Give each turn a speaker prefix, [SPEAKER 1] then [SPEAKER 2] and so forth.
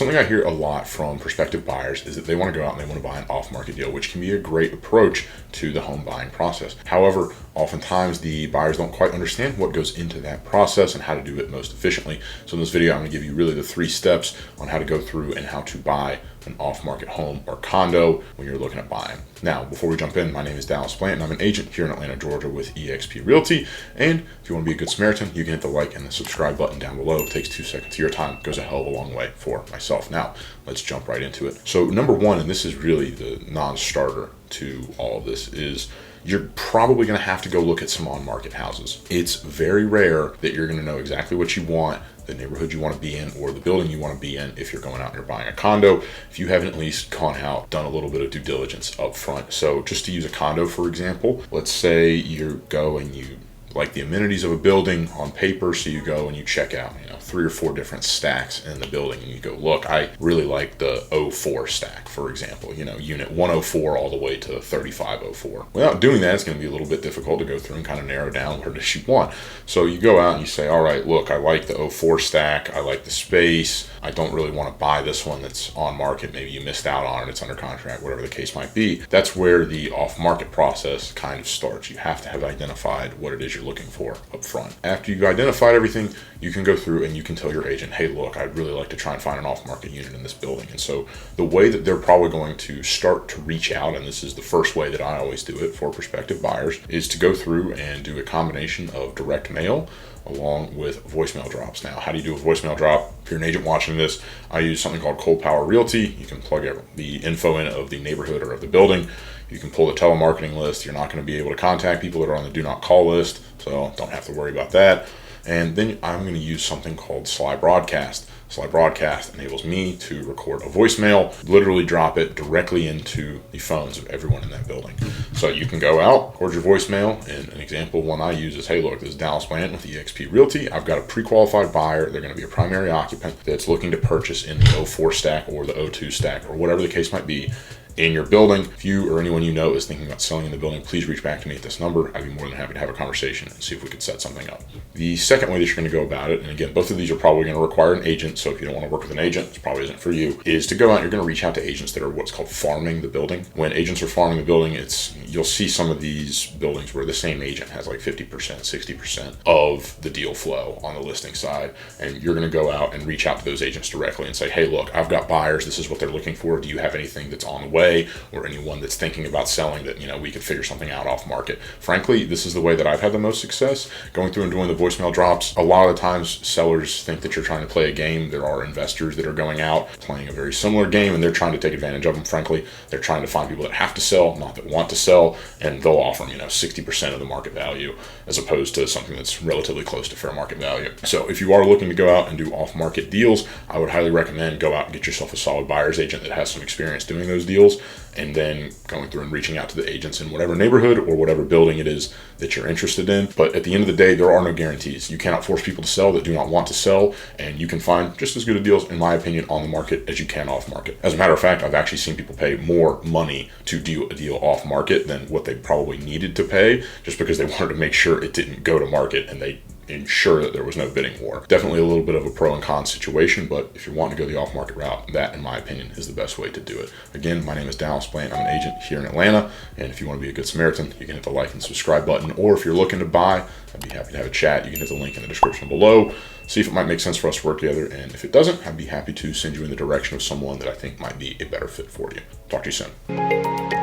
[SPEAKER 1] Something I hear a lot from prospective buyers is that they want to go out and they want to buy an off-market deal, which can be a great approach to the home buying process. However, oftentimes the buyers don't quite understand what goes into that process and how to do it most efficiently. So in this video, I'm going to give you really the 3 steps on how to go through and how to buy an off-market home or condo when you're looking at buying. Now, before we jump in, my name is Blanton. I'm an agent here in Atlanta, Georgia with eXp Realty. And if you want to be a good Samaritan, you can hit the like and the subscribe button down below. It takes 2 seconds of your time. It goes a hell of a long way for myself. Now, let's jump right into it. So number 1, and this is really the non-starter to all of this, is you're probably going to have to go look at some on-market houses. It's very rare that you're going to know exactly what you want, the neighborhood you want to be in, or the building you want to be in if you're going out and you're buying a condo, if you haven't at least gone out, done a little bit of due diligence up front. So just to use a condo, for example, let's say you go and you like the amenities of a building on paper, so you go and you check out 3 or 4 different stacks in the building, and you go, look, I really like the 04 stack, for example, unit 104 all the way to 3504. Without doing that, it's going to be a little bit difficult to go through and kind of narrow down what it is you want. So you go out and you say, all right, look, I like the 04 stack, I like the space, I don't really want to buy this one that's on market, maybe you missed out on it, it's under contract, whatever the case might be. That's where the off-market process kind of starts. You have to have identified what it is you're looking for up front. After you've identified everything, you can go through and you can tell your agent, hey, look, I'd really like to try and find an off-market unit in this building. And so the way that they're probably going to start to reach out, and this is the first way that I always do it for prospective buyers, is to go through and do a combination of direct mail along with voicemail drops. Now, how do you do a voicemail drop? If you're an agent watching this, I use something called Cold Power Realty. You can plug the info in of the neighborhood or of the building. You can pull the telemarketing list. You're not going to be able to contact people that are on the do not call list, so don't have to worry about that. And then I'm going to use something called Sly Broadcast. Sly Broadcast enables me to record a voicemail, literally drop it directly into the phones of everyone in that building. So you can go out, record your voicemail, and an example one I use is, hey, look, this is Blanton with eXp Realty. I've got a pre-qualified buyer. They're going to be a primary occupant that's looking to purchase in the 04 stack or the 02 stack or whatever the case might be in your building. If you or anyone you know is thinking about selling in the building, please reach back to me at this number. I'd be more than happy to have a conversation and see if we could set something up. The second way that you're going to go about it, and again, both of these are probably going to require an agent, so if you don't want to work with an agent, this probably isn't for you, is to go out, you're going to reach out to agents that are what's called farming the building. When agents are farming the building, you'll see some of these buildings where the same agent has like 50%, 60% of the deal flow on the listing side, and you're going to go out and reach out to those agents directly and say, hey, look, I've got buyers, this is what they're looking for. Do you have anything that's on the way, or anyone that's thinking about selling that we could figure something out off market? Frankly, this is the way that I've had the most success, going through and doing the voicemail drops. A lot of the times sellers think that you're trying to play a game. There are investors that are going out playing a very similar game, and they're trying to take advantage of them. Frankly, they're trying to find people that have to sell, not that want to sell, and they'll offer them 60% of the market value as opposed to something that's relatively close to fair market value. So if you are looking to go out and do off market deals, I would highly recommend go out and get yourself a solid buyer's agent that has some experience doing those deals, and then going through and reaching out to the agents in whatever neighborhood or whatever building it is that you're interested in. But at the end of the day, there are no guarantees. You cannot force people to sell that do not want to sell, and you can find just as good of deals, in my opinion, on the market as you can off market. As a matter of fact, I've actually seen people pay more money to do a deal off market than what they probably needed to pay, just because they wanted to make sure it didn't go to market and they ensure that there was no bidding war. Definitely a little bit of a pro and con situation, but if you're wanting to go the off-market route, that, in my opinion, is the best way to do it. Again, my name is Blanton. I'm an agent here in Atlanta, and if you want to be a good Samaritan, you can hit the like and subscribe button, or if you're looking to buy, I'd be happy to have a chat. You can hit the link in the description below, see if it might make sense for us to work together, and if it doesn't, I'd be happy to send you in the direction of someone that I think might be a better fit for you. Talk to you soon.